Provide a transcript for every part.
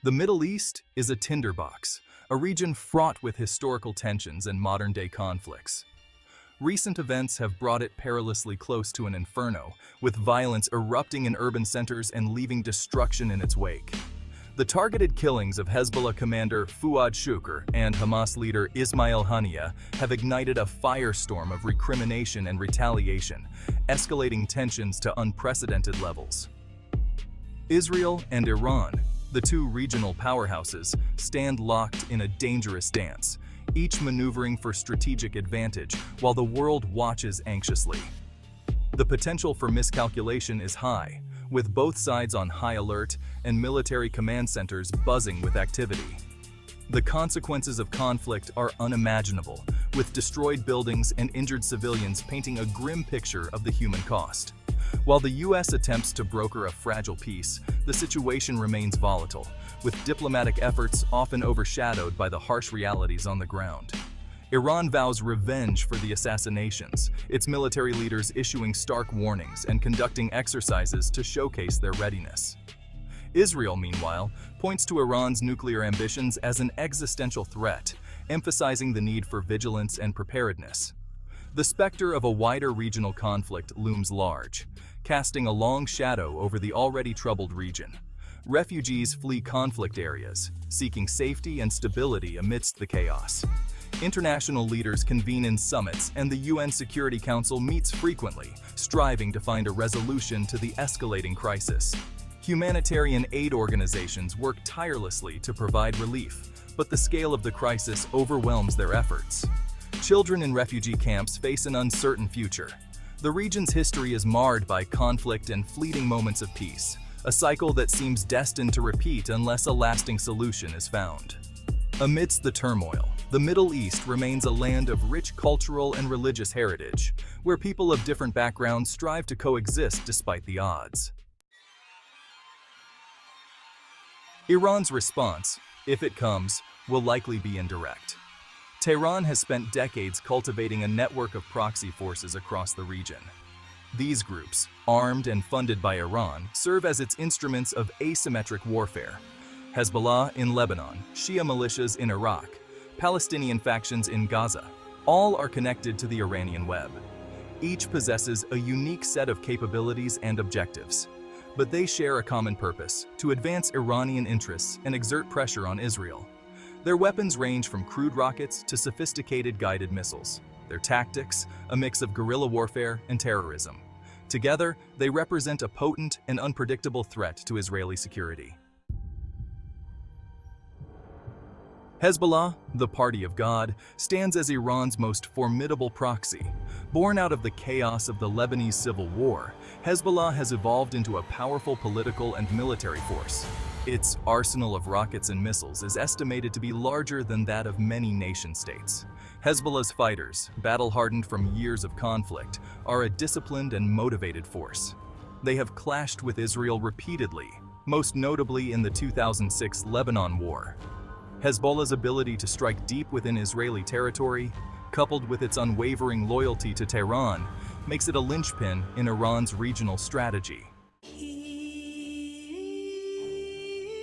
The Middle East is a tinderbox, a region fraught with historical tensions and modern-day conflicts. Recent events have brought it perilously close to an inferno, with violence erupting in urban centers and leaving destruction in its wake. The targeted killings of Hezbollah commander Fuad Shukr and Hamas leader Ismail Haniyeh have ignited a firestorm of recrimination and retaliation, escalating tensions to unprecedented levels. Israel and Iran, the two regional powerhouses, stand locked in a dangerous dance, each maneuvering for strategic advantage while the world watches anxiously. The potential for miscalculation is high, with both sides on high alert and military command centers buzzing with activity. The consequences of conflict are unimaginable, with destroyed buildings and injured civilians painting a grim picture of the human cost. While the US attempts to broker a fragile peace, the situation remains volatile, with diplomatic efforts often overshadowed by the harsh realities on the ground. Iran vows revenge for the assassinations, its military leaders issuing stark warnings and conducting exercises to showcase their readiness. Israel, meanwhile, points to Iran's nuclear ambitions as an existential threat, emphasizing the need for vigilance and preparedness. The specter of a wider regional conflict looms large, casting a long shadow over the already troubled region. Refugees flee conflict areas, seeking safety and stability amidst the chaos. International leaders convene in summits, and the UN Security Council meets frequently, striving to find a resolution to the escalating crisis. Humanitarian aid organizations work tirelessly to provide relief, but the scale of the crisis overwhelms their efforts. Children in refugee camps face an uncertain future. The region's history is marred by conflict and fleeting moments of peace, a cycle that seems destined to repeat unless a lasting solution is found. Amidst the turmoil, the Middle East remains a land of rich cultural and religious heritage, where people of different backgrounds strive to coexist despite the odds. Iran's response, if it comes, will likely be indirect. Tehran has spent decades cultivating a network of proxy forces across the region. These groups, armed and funded by Iran, serve as its instruments of asymmetric warfare. Hezbollah in Lebanon, Shia militias in Iraq, Palestinian factions in Gaza, all are connected to the Iranian web. Each possesses a unique set of capabilities and objectives, but they share a common purpose: to advance Iranian interests and exert pressure on Israel. Their weapons range from crude rockets to sophisticated guided missiles. Their tactics, a mix of guerrilla warfare and terrorism. Together, they represent a potent and unpredictable threat to Israeli security. Hezbollah, the Party of God, stands as Iran's most formidable proxy. Born out of the chaos of the Lebanese civil war, Hezbollah has evolved into a powerful political and military force. Its arsenal of rockets and missiles is estimated to be larger than that of many nation-states. Hezbollah's fighters, battle-hardened from years of conflict, are a disciplined and motivated force. They have clashed with Israel repeatedly, most notably in the 2006 Lebanon War. Hezbollah's ability to strike deep within Israeli territory, coupled with its unwavering loyalty to Tehran, makes it a linchpin in Iran's regional strategy.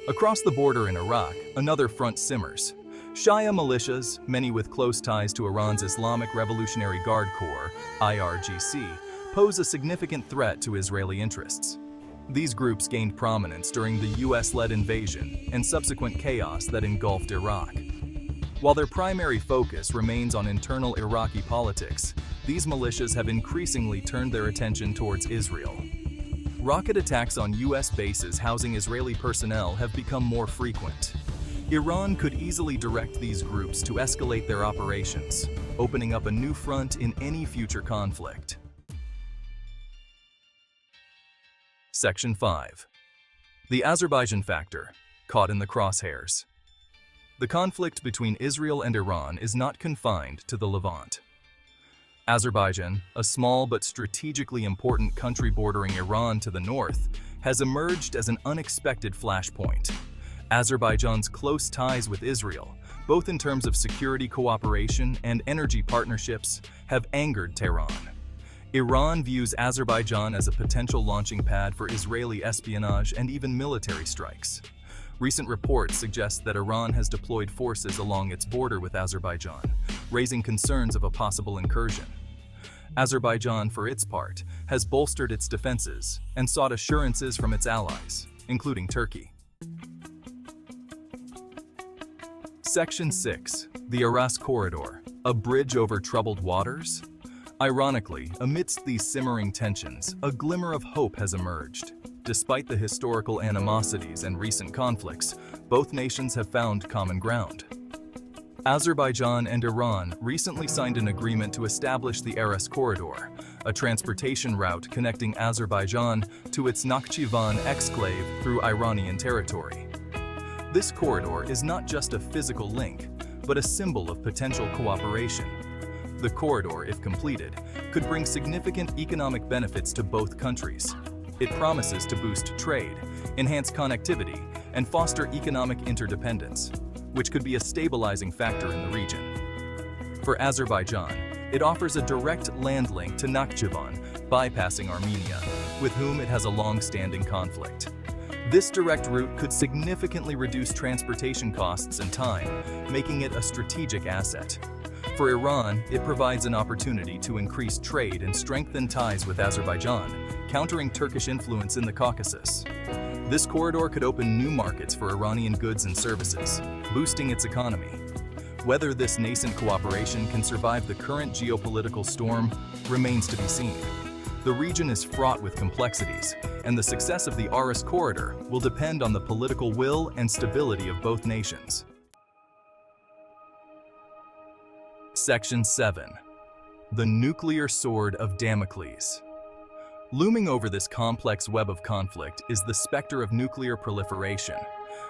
Across the border in Iraq, another front simmers. Shia militias, many with close ties to Iran's Islamic Revolutionary Guard Corps, IRGC, pose a significant threat to Israeli interests. These groups gained prominence during the US-led invasion and subsequent chaos that engulfed Iraq. While their primary focus remains on internal Iraqi politics, these militias have increasingly turned their attention towards Israel. Rocket attacks on US bases housing Israeli personnel have become more frequent. Iran could easily direct these groups to escalate their operations, opening up a new front in any future conflict. Section 5. The Azerbaijan factor, caught in the crosshairs. The conflict between Israel and Iran is not confined to the Levant. Azerbaijan, a small but strategically important country bordering Iran to the north, has emerged as an unexpected flashpoint. Azerbaijan's close ties with Israel, both in terms of security cooperation and energy partnerships, have angered Tehran. Iran views Azerbaijan as a potential launching pad for Israeli espionage and even military strikes. Recent reports suggest that Iran has deployed forces along its border with Azerbaijan, raising concerns of a possible incursion. Azerbaijan, for its part, has bolstered its defenses and sought assurances from its allies, including Turkey. Section 6. The Aras Corridor, a bridge over troubled waters? Ironically, amidst these simmering tensions, a glimmer of hope has emerged. Despite the historical animosities and recent conflicts, both nations have found common ground. Azerbaijan and Iran recently signed an agreement to establish the Aras Corridor, a transportation route connecting Azerbaijan to its Nakhchivan exclave through Iranian territory. This corridor is not just a physical link, but a symbol of potential cooperation. The corridor, if completed, could bring significant economic benefits to both countries. It promises to boost trade, enhance connectivity, and foster economic interdependence, which could be a stabilizing factor in the region. For Azerbaijan, it offers a direct land link to Nakhchivan, bypassing Armenia, with whom it has a long-standing conflict. This direct route could significantly reduce transportation costs and time, making it a strategic asset. For Iran, it provides an opportunity to increase trade and strengthen ties with Azerbaijan, countering Turkish influence in the Caucasus. This corridor could open new markets for Iranian goods and services, boosting its economy. Whether this nascent cooperation can survive the current geopolitical storm remains to be seen. The region is fraught with complexities, and the success of the Aras Corridor will depend on the political will and stability of both nations. Section 7. The Nuclear Sword of Damocles. Looming over this complex web of conflict is the specter of nuclear proliferation.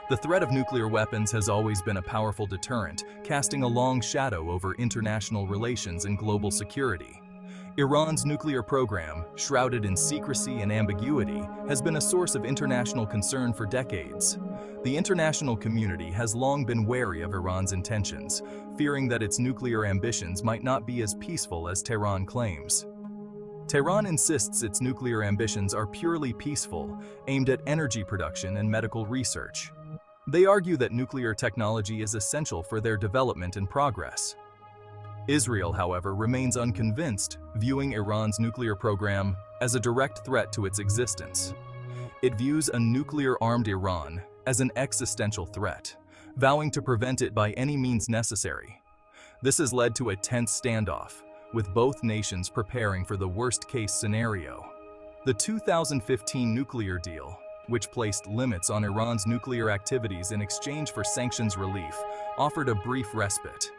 The threat of nuclear weapons has always been a powerful deterrent, casting a long shadow over international relations and global security. Iran's nuclear program, shrouded in secrecy and ambiguity, has been a source of international concern for decades. The international community has long been wary of Iran's intentions, fearing that its nuclear ambitions might not be as peaceful as Tehran claims. Tehran insists its nuclear ambitions are purely peaceful, aimed at energy production and medical research. They argue that nuclear technology is essential for their development and progress. Israel, however, remains unconvinced, viewing Iran's nuclear program as a direct threat to its existence. It views a nuclear-armed Iran as an existential threat, vowing to prevent it by any means necessary. This has led to a tense standoff, with both nations preparing for the worst-case scenario. The 2015 nuclear deal, which placed limits on Iran's nuclear activities in exchange for sanctions relief, offered a brief respite.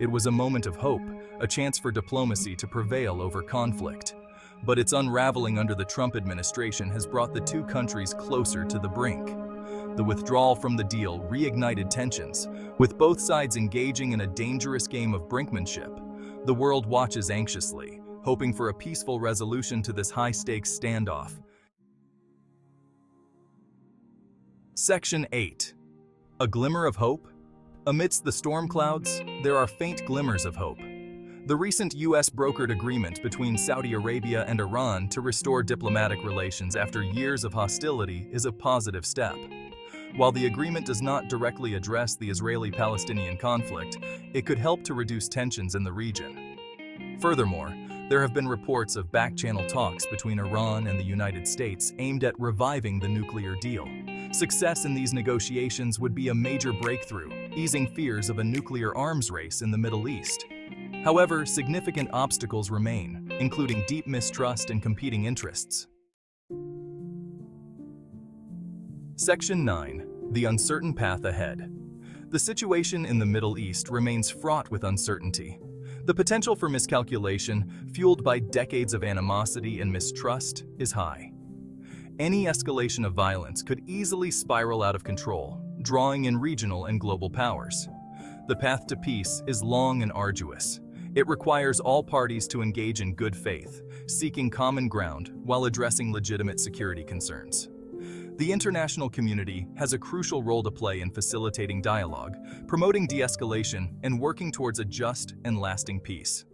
It was a moment of hope, a chance for diplomacy to prevail over conflict. But its unraveling under the Trump administration has brought the two countries closer to the brink. The withdrawal from the deal reignited tensions, with both sides engaging in a dangerous game of brinkmanship. The world watches anxiously, hoping for a peaceful resolution to this high-stakes standoff. Section 8. A Glimmer of Hope? Amidst the storm clouds, there are faint glimmers of hope. The recent US-brokered agreement between Saudi Arabia and Iran to restore diplomatic relations after years of hostility is a positive step. While the agreement does not directly address the Israeli-Palestinian conflict, it could help to reduce tensions in the region. Furthermore, there have been reports of back-channel talks between Iran and the United States aimed at reviving the nuclear deal. Success in these negotiations would be a major breakthrough, easing fears of a nuclear arms race in the Middle East. However, significant obstacles remain, including deep mistrust and competing interests. Section 9. The Uncertain Path Ahead. The situation in the Middle East remains fraught with uncertainty. The potential for miscalculation, fueled by decades of animosity and mistrust, is high. Any escalation of violence could easily spiral out of control, drawing in regional and global powers. The path to peace is long and arduous. It requires all parties to engage in good faith, seeking common ground while addressing legitimate security concerns. The international community has a crucial role to play in facilitating dialogue, promoting de-escalation, and working towards a just and lasting peace.